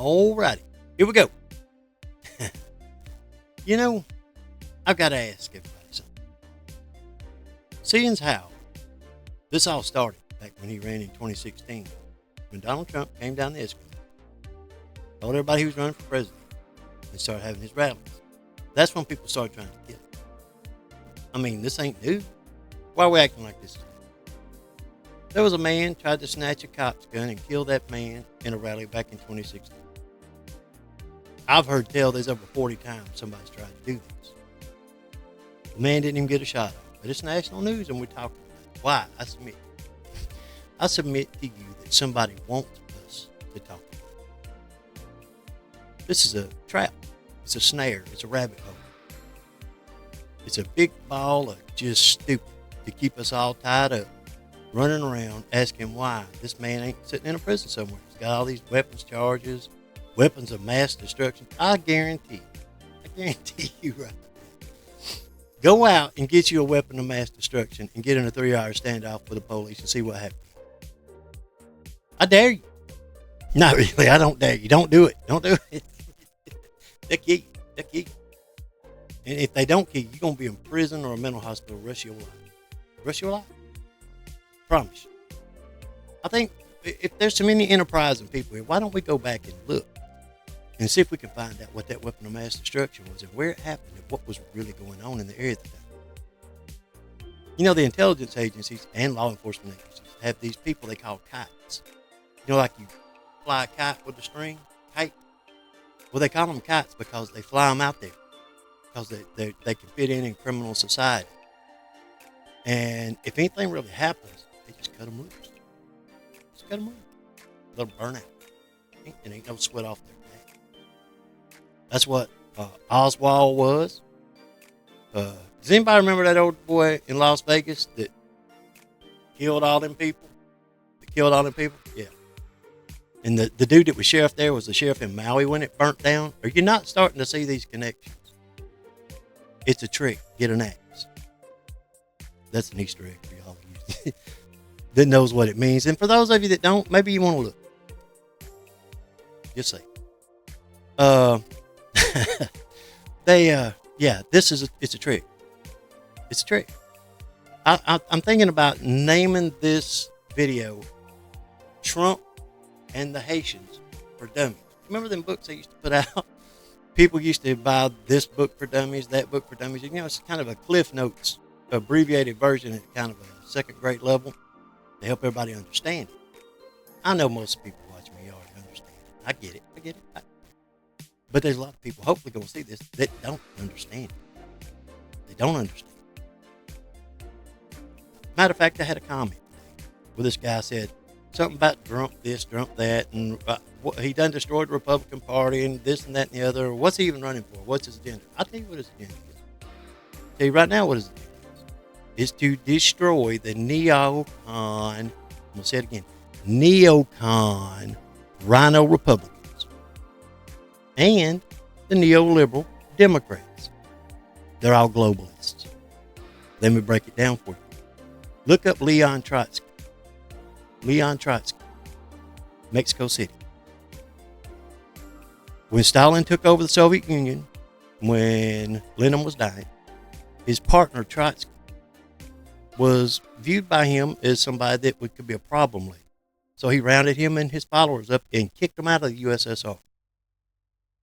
Alrighty, here we go. You know, I've got to ask everybody something. Seeing as how this all started back when he ran in 2016, when Donald Trump came down the escalator, told everybody he was running for president, and started having his rallies. That's when people started trying to kill him. I mean, this ain't new. Why are we acting like this is new? There was a man tried to snatch a cop's gun and kill that man in a rally back in 2016. I've heard tell there's over 40 times somebody's tried to do this. The man didn't even get a shot off. But it's national news and we're talking about it. Why? I submit to you that somebody wants us to talk about it. This is a trap. It's a snare. It's a rabbit hole. It's a big ball of just stupid to keep us all tied up, running around asking why this man ain't sitting in a prison somewhere. He's got all these weapons charges, weapons of mass destruction. I guarantee you right now. Go out and get you a weapon of mass destruction and get in a 3-hour standoff with the police and see what happens. I dare you. Not really. I don't dare you. Don't do it. Don't do it. They'll kill you. They'll kill you. And if they don't kill you, you're going to be in prison or a mental hospital the rest of your life. The rest of your life. Promise you. I think if there's so many enterprising people here, why don't we go back and look and see if we can find out what that weapon of mass destruction was and where it happened and what was really going on in the area at the time. You know, the intelligence agencies and law enforcement agencies have these people they call kites. You know, like you fly a kite with a string, kite. Well, they call them kites because they fly them out there because they can fit in criminal society. And if anything really happens, they just cut them loose. Just cut them loose. Let them burn out. And ain't no sweat off their back. That's what Oswald was. Does anybody remember that old boy in Las Vegas that killed all them people? Yeah. And the dude that was sheriff there was the sheriff in Maui when it burnt down. Are you not starting to see these connections? It's a trick. Get an axe. That's an Easter egg for y'all that knows what it means. And for those of you that don't, maybe you want to look. Just say. It's a trick. It's a trick. I'm thinking about naming this video Trump and the Haitians for Dummies. Remember them books they used to put out? People used to buy this book for dummies, that book for dummies. You know, it's kind of a Cliff Notes abbreviated version at kind of a second grade level to help everybody understand it. I know most people watching me already understand it. I get it. But there's a lot of people hopefully going to see this that don't understand it. They don't understand it. Matter of fact, I had a comment where this guy said something about Trump this, Trump that, and he done destroyed the Republican Party and this and that and the other. What's he even running for? What's his agenda? I'll tell you what his agenda is. I'll tell you right now what his agenda is to destroy the neocon, I'm going to say it again, neocon rhino Republicans and the neoliberal Democrats. They're all globalists. Let me break it down for you. Look up Leon Trotsky, Mexico City. When Stalin took over the Soviet Union, when Lenin was dying, his partner Trotsky was viewed by him as somebody that could be a problem leader. So he rounded him and his followers up and kicked them out of the USSR.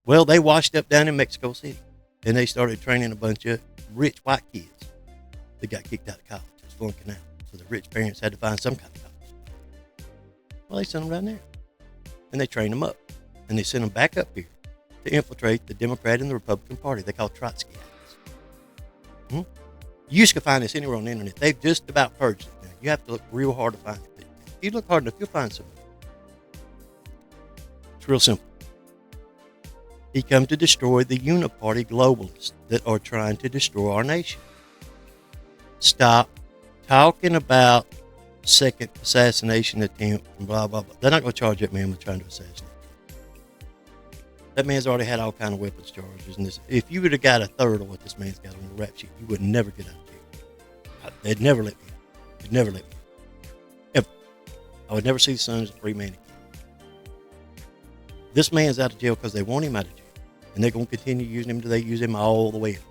Well, they washed up down in Mexico City, and they started training a bunch of rich white kids that got kicked out of college. It was flunking out. So the rich parents had to find some kind of college. Well, they sent them down there, and they trained them up, and they sent them back up here to infiltrate the Democrat and the Republican Party. They call Trotsky acts. You can find this anywhere on the internet. They've just about purged it now. You have to look real hard to find it. If you look hard enough, you'll find something. It's real simple. He come to destroy the uniparty globalists that are trying to destroy our nation. Stop talking about second assassination attempt and blah, blah, blah. They're not going to charge that man with trying to assassinate. That man's already had all kind of weapons charges. And this, if you would have got a third of what this man's got on the rap sheet, you would never get out of jail. They'd never let me out. They'd never let me out. Ever. I would never see the son as a free man again. This man's out of jail because they want him out of jail. And they're going to continue using him until they use him all the way up.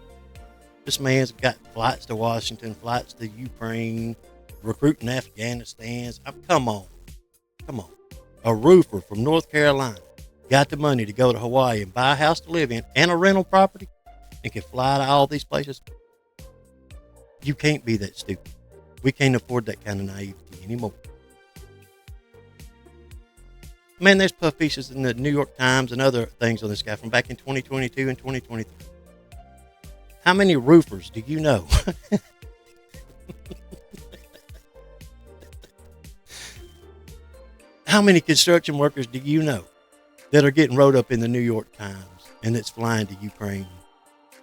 This man's got flights to Washington, flights to Ukraine, recruiting Afghanistan's. Come on. A roofer from North Carolina got the money to go to Hawaii and buy a house to live in and a rental property and can fly to all these places. You can't be that stupid. We can't afford that kind of naivety anymore. Man, there's puff pieces in the New York Times and other things on this guy from back in 2022 and 2023. How many roofers do you know? How many construction workers do you know that are getting wrote up in the New York Times and it's flying to Ukraine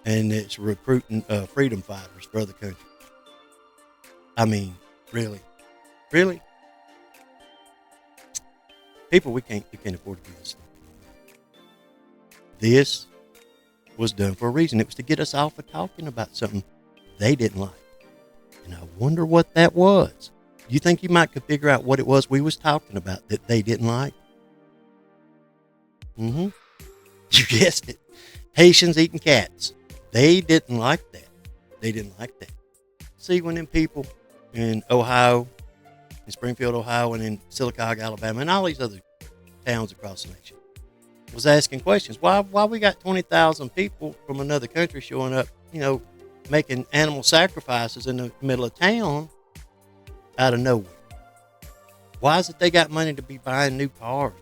and it's recruiting freedom fighters for other countries? I mean, really? Really? People, we can't afford to do this. This was done for a reason. It was to get us off of talking about something they didn't like. And I wonder what that was. You think you might could figure out what it was we was talking about that they didn't like? You guessed it. Haitians eating cats. They didn't like that. See, when them people in Ohio, in Springfield, Ohio, and in Sylacauga, Alabama, and all these other towns across the nation, was asking questions. Why we got 20,000 people from another country showing up, making animal sacrifices in the middle of town out of nowhere? Why is it they got money to be buying new cars?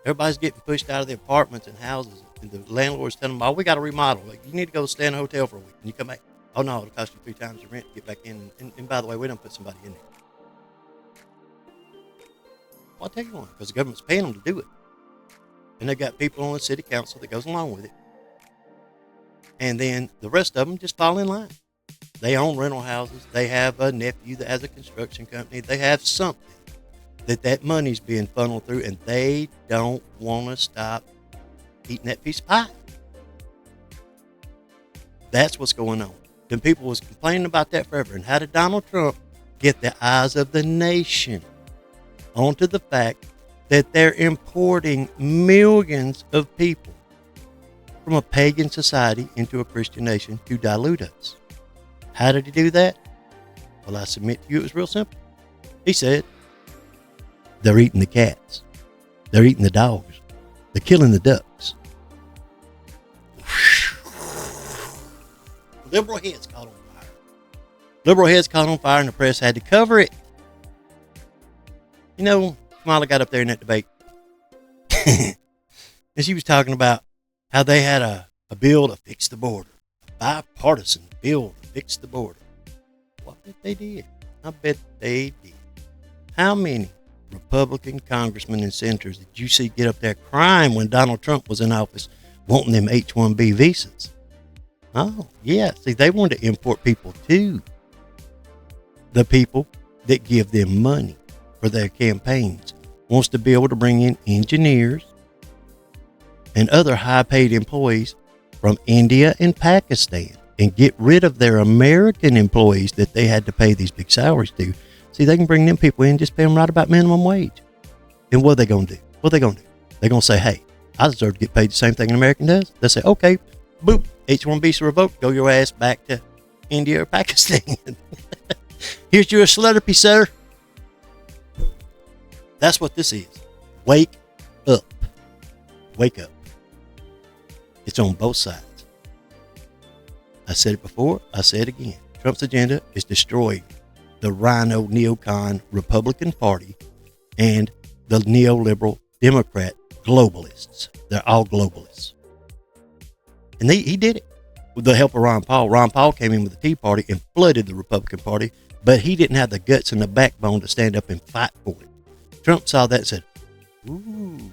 Everybody's getting pushed out of their apartments and houses, and the landlord's telling them, we got to remodel. You need to go stay in a hotel for a week. And you come back, oh no, it'll cost you 3 times your rent to get back in. And by the way, we don't put somebody in there. Well, I'll tell you why, because the government's paying them to do it. And they got people on the city council that goes along with it. And then the rest of them just fall in line. They own rental houses. They have a nephew that has a construction company. They have something that money's being funneled through, and they don't want to stop eating that piece of pie. That's what's going on. Then people was complaining about that forever. And how did Donald Trump get the eyes of the nation onto the fact that they're importing millions of people from a pagan society into a Christian nation to dilute us? How did he do that? Well, I submit to you it was real simple. He said, they're eating the cats. They're eating the dogs. They're killing the ducks. Liberal heads caught on fire. Liberal heads caught on fire and the press had to cover it. Kamala got up there in that debate. And she was talking about how they had a bill to fix the border. A bipartisan bill to fix the border. Well, I bet they did. I bet they did. How many Republican congressmen and senators did you see get up there crying when Donald Trump was in office wanting them H-1B visas? Oh, yeah. See, they wanted to import people too. The people that give them money for their campaigns wants to be able to bring in engineers and other high-paid employees from India and Pakistan and get rid of their American employees that they had to pay these big salaries to. See, they can bring them people in and just pay them right about minimum wage. And what are they going to do? They're going to say, hey, I deserve to get paid the same thing an American does. They'll say, okay, boop, H-1B visa revoked. Go your ass back to India or Pakistan. Here's your slurpee, sir. That's what this is. Wake up. Wake up. It's on both sides. I said it before. I say it again. Trump's agenda is destroying the rhino neocon Republican Party and the neoliberal Democrat globalists. They're all globalists. And he did it with the help of Ron Paul. Ron Paul came in with the Tea Party and flooded the Republican Party, but he didn't have the guts and the backbone to stand up and fight for it. Trump saw that and said, ooh,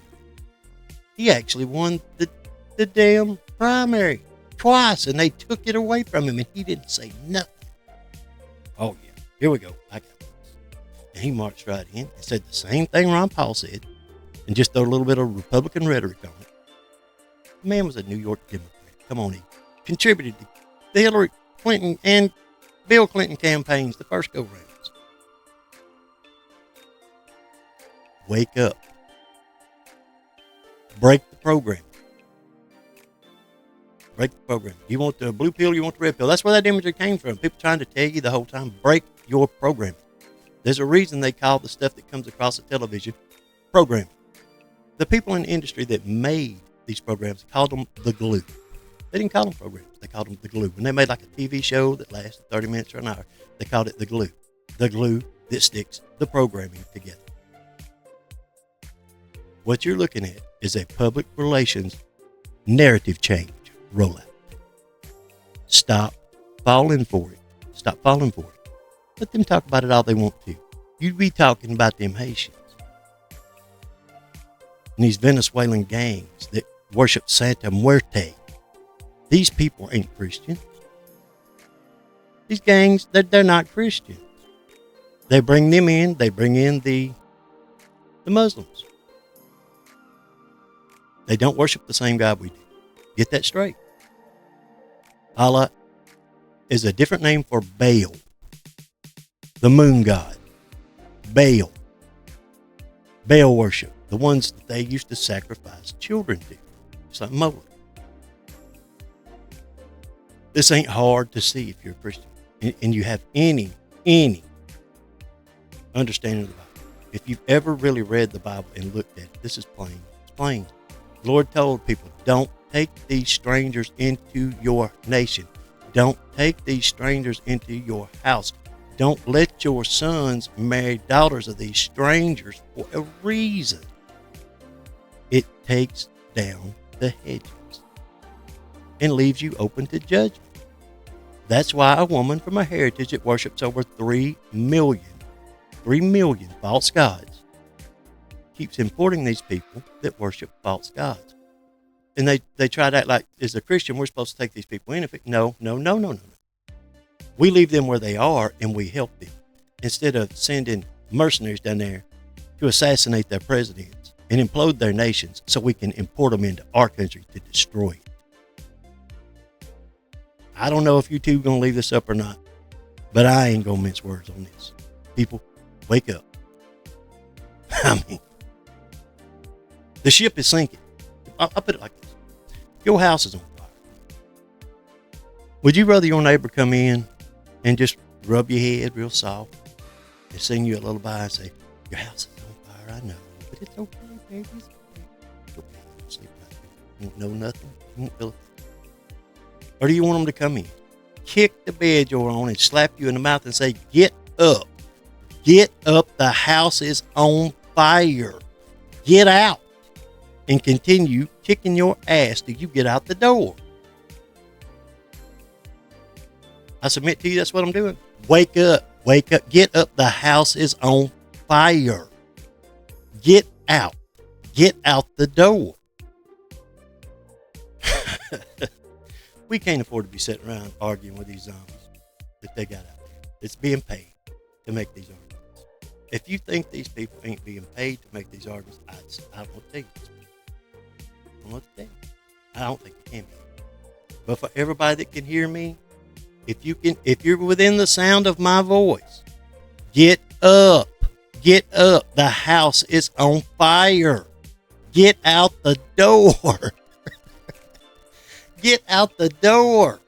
he actually won the damn primary twice, and they took it away from him, and he didn't say nothing. Oh, yeah, here we go. I got this. And he marched right in and said the same thing Ron Paul said, and just throw a little bit of Republican rhetoric on it. The man was a New York Democrat. Come on, he contributed to the Hillary Clinton and Bill Clinton campaigns the first go-rounds. Wake up. Break the program. Break the program. You want the blue pill, you want the red pill. That's where that imagery came from. People trying to tell you the whole time, break your programming. There's a reason they call the stuff that comes across the television programming. The people in the industry that made these programs called them the glue. They didn't call them programs. They called them the glue. When they made like a TV show that lasted 30 minutes or an hour, they called it the glue. The glue that sticks the programming together. What you're looking at is a public relations narrative change rollout. Stop falling for it. Stop falling for it. Let them talk about it all they want to. You be talking about them Haitians. And these Venezuelan gangs that worship Santa Muerte. These people ain't Christians. These gangs, they're not Christians. They bring them in. They bring in the Muslims. They don't worship the same God we do. Get that straight. Allah is a different name for Baal, the moon god. Baal. Baal worship, the ones that they used to sacrifice children to. It's like Moloch. This ain't hard to see if you're a Christian and you have any understanding of the Bible. If you've ever really read the Bible and looked at it, this is plain. It's plain. The Lord told people, don't take these strangers into your nation. Don't take these strangers into your house. Don't let your sons marry daughters of these strangers for a reason. It takes down the hedges and leaves you open to judgment. That's why a woman from a heritage that worships over 3 million false gods keeps importing these people that worship false gods. And they try to act like, as a Christian, we're supposed to take these people in. No. We leave them where they are and we help them. Instead of sending mercenaries down there to assassinate their presidents and implode their nations so we can import them into our country to destroy it. I don't know if you two are going to leave this up or not, but I ain't going to mince words on this. People, wake up. I mean, the ship is sinking. I'll put it like this. Your house is on fire. Would you rather your neighbor come in and just rub your head real soft and sing you a lullaby and say, your house is on fire, I know, but it's okay, baby. It's okay. Don't sleep right. You won't know nothing. You won't feel it. Or do you want them to come in, kick the bed you're on and slap you in the mouth and say, get up. Get up. The house is on fire. Get out. And continue kicking your ass till you get out the door. I submit to you, that's what I'm doing. Wake up. Wake up. Get up. The house is on fire. Get out. Get out the door. We can't afford to be sitting around arguing with these zombies that they got out there. It's being paid to make these arguments. If you think these people ain't being paid to make these arguments, I don't tell you this. I don't know what to tell you. I don't think it can be. But for everybody that can hear me, if you're within the sound of my voice, get up. Get up. The house is on fire. Get out the door. Get out the door.